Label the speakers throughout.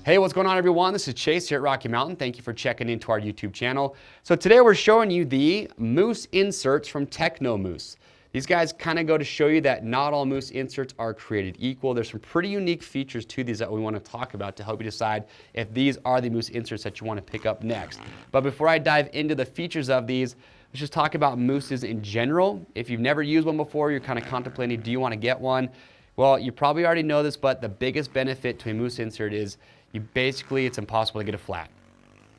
Speaker 1: Hey, what's going on everyone? This is Chase here at Rocky Mountain. Thank you for checking into our YouTube channel. So today we're showing you the Mousse inserts from Technomousse. These guys kind of go to show you that not all Mousse inserts are created equal. There's some pretty unique features to these that we want to talk about to help you decide if these are the Mousse inserts that you want to pick up next. But before I dive into the features of these, let's just talk about Mousses in general. If you've never used one before, you're kind of contemplating, do you want to get one? Well, you probably already know this, but the biggest benefit to a Mousse insert is it's impossible to get a flat.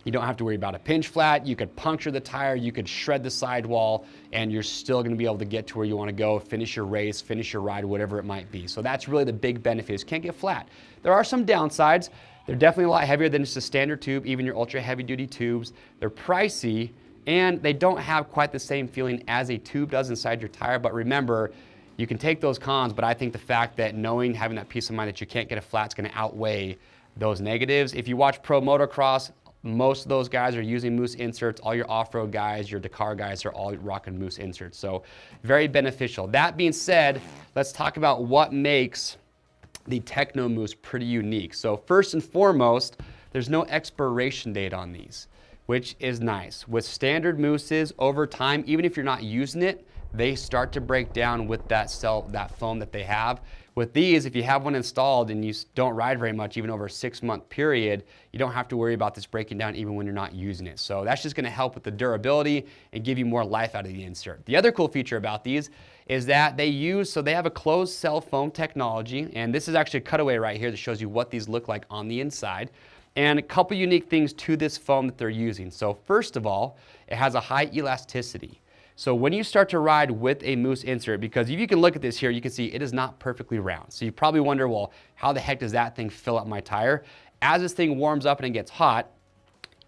Speaker 1: You don't have to worry about a pinch flat. You could puncture the tire, you could shred the sidewall, and you're still gonna be able to get to where you wanna go, finish your race, finish your ride, whatever it might be. So that's really the big benefit, is you can't get flat. There are some downsides. They're definitely a lot heavier than just a standard tube, even your ultra heavy duty tubes. They're pricey, and they don't have quite the same feeling as a tube does inside your tire, but remember, you can take those cons, but I think the fact that having that peace of mind that you can't get a flat is gonna outweigh those negatives. If you watch pro motocross, most of those guys are using Mousse inserts. All your off-road guys, your Dakar guys are all rocking Mousse inserts. So very beneficial. That being said, let's talk about what makes the Technomousse pretty unique. So first and foremost, there's no expiration date on these, which is nice. With standard mousses, over time, even if you're not using it, they start to break down with that foam that they have. With these, if you have one installed and you don't ride very much, even over a 6-month period, you don't have to worry about this breaking down even when you're not using it. So that's just gonna help with the durability and give you more life out of the insert. The other cool feature about these is that they have a closed cell foam technology, and this is actually a cutaway right here that shows you what these look like on the inside. And a couple unique things to this foam that they're using. So first of all, it has a high elasticity. So when you start to ride with a Mousse insert, because if you can look at this here, you can see it is not perfectly round. So you probably wonder, well, how the heck does that thing fill up my tire? As this thing warms up and it gets hot,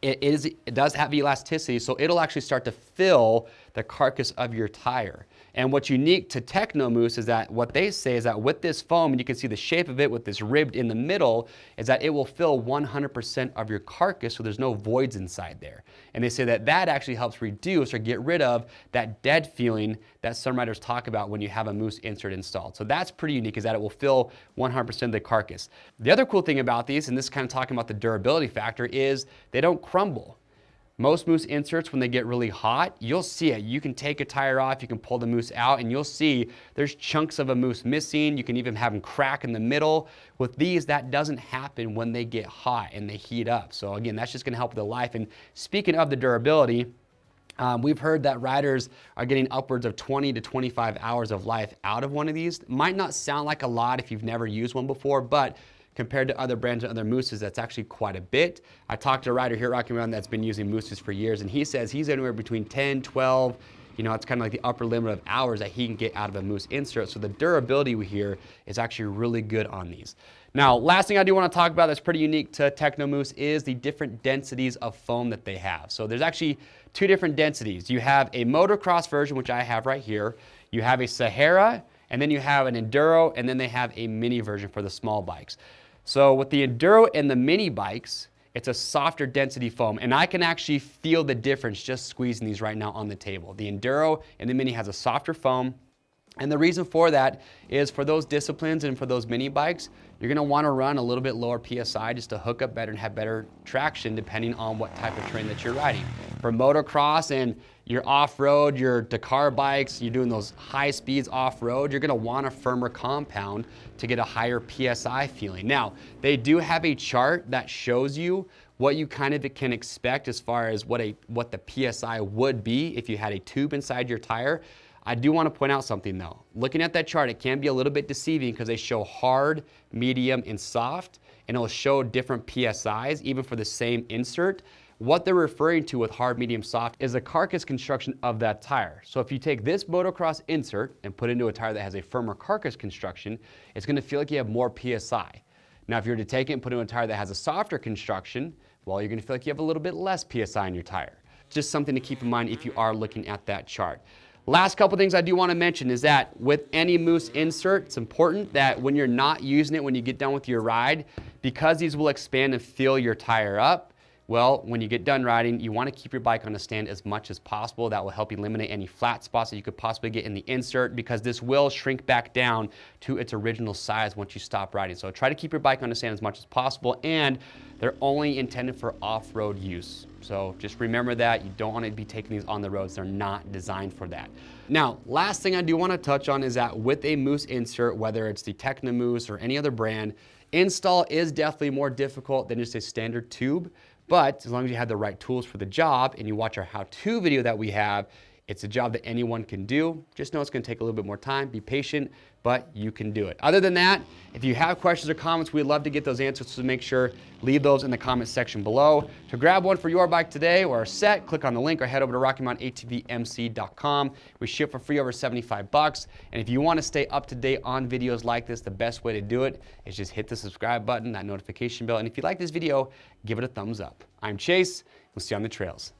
Speaker 1: it does have elasticity, so it'll actually start to fill the carcass of your tire. And what's unique to Technomousse is that what they say is that with this foam, and you can see the shape of it with this ribbed in the middle, is that it will fill 100% of your carcass, so there's no voids inside there. And they say that that actually helps reduce or get rid of that dead feeling that some riders talk about when you have a Mousse insert installed. So that's pretty unique, is that it will fill 100% of the carcass. The other cool thing about these, and this is kind of talking about the durability factor, is they don't crumble. Most Mousse inserts, when they get really hot, you'll see it. You can take a tire off, you can pull the Mousse out, and you'll see there's chunks of a Mousse missing. You can even have them crack in the middle. With these, that doesn't happen when they get hot and they heat up. So again, that's just gonna help with the life. And speaking of the durability, we've heard that riders are getting upwards of 20 to 25 hours of life out of one of these. Might not sound like a lot if you've never used one before, but compared to other brands and other mousses, that's actually quite a bit. I talked to a rider here at Rocky Mountain that's been using mousses for years, and he says he's anywhere between 10, 12, it's kind of like the upper limit of hours that he can get out of a Mousse insert. So the durability we hear is actually really good on these. Now, last thing I do want to talk about that's pretty unique to Technomousse is the different densities of foam that they have. So there's actually 2 different densities. You have a motocross version, which I have right here. You have a Sahara, and then you have an enduro, and then they have a mini version for the small bikes. So with the enduro and the mini bikes, it's a softer density foam, and I can actually feel the difference just squeezing these right now on the table. The enduro and the mini has a softer foam, and the reason for that is for those disciplines and for those mini bikes, you're gonna wanna run a little bit lower PSI just to hook up better and have better traction depending on what type of terrain that you're riding. For motocross and your off-road, your Dakar bikes, you're doing those high speeds off-road, you're gonna want a firmer compound to get a higher PSI feeling. Now, they do have a chart that shows you what you kind of can expect as far as what the PSI would be if you had a tube inside your tire. I do want to point out something though. Looking at that chart, it can be a little bit deceiving because they show hard, medium, and soft, and it'll show different PSIs even for the same insert. What they're referring to with hard, medium, soft is the carcass construction of that tire. So if you take this motocross insert and put it into a tire that has a firmer carcass construction, it's going to feel like you have more PSI. Now, if you were to take it and put it in a tire that has a softer construction, well, you're going to feel like you have a little bit less PSI in your tire. Just something to keep in mind if you are looking at that chart. Last couple things I do want to mention is that with any Mousse insert, it's important that when you're not using it, when you get done with your ride, because these will expand and fill your tire up, Well, when you get done riding, you want to keep your bike on a stand as much as possible. That will help eliminate any flat spots that you could possibly get in the insert, because this will shrink back down to its original size once you stop riding. So try to keep your bike on a stand as much as possible, and they're only intended for off-road use. So just remember that. You don't want to be taking these on the roads. They're not designed for that. Now, last thing I do want to touch on is that with a Mousse insert, whether it's the Technomousse or any other brand, install is definitely more difficult than just a standard tube. But as long as you have the right tools for the job and you watch our how-to video that we have, it's a job that anyone can do. Just know it's going to take a little bit more time. Be patient, but you can do it. Other than that, if you have questions or comments, we'd love to get those answers, so make sure leave those in the comment section below. To grab one for your bike today or a set, click on the link or head over to RockyMountainATVMC.com. We ship for free over 75 bucks. And if you want to stay up to date on videos like this, the best way to do it is just hit the subscribe button, that notification bell. And if you like this video, give it a thumbs up. I'm Chase. We'll see you on the trails.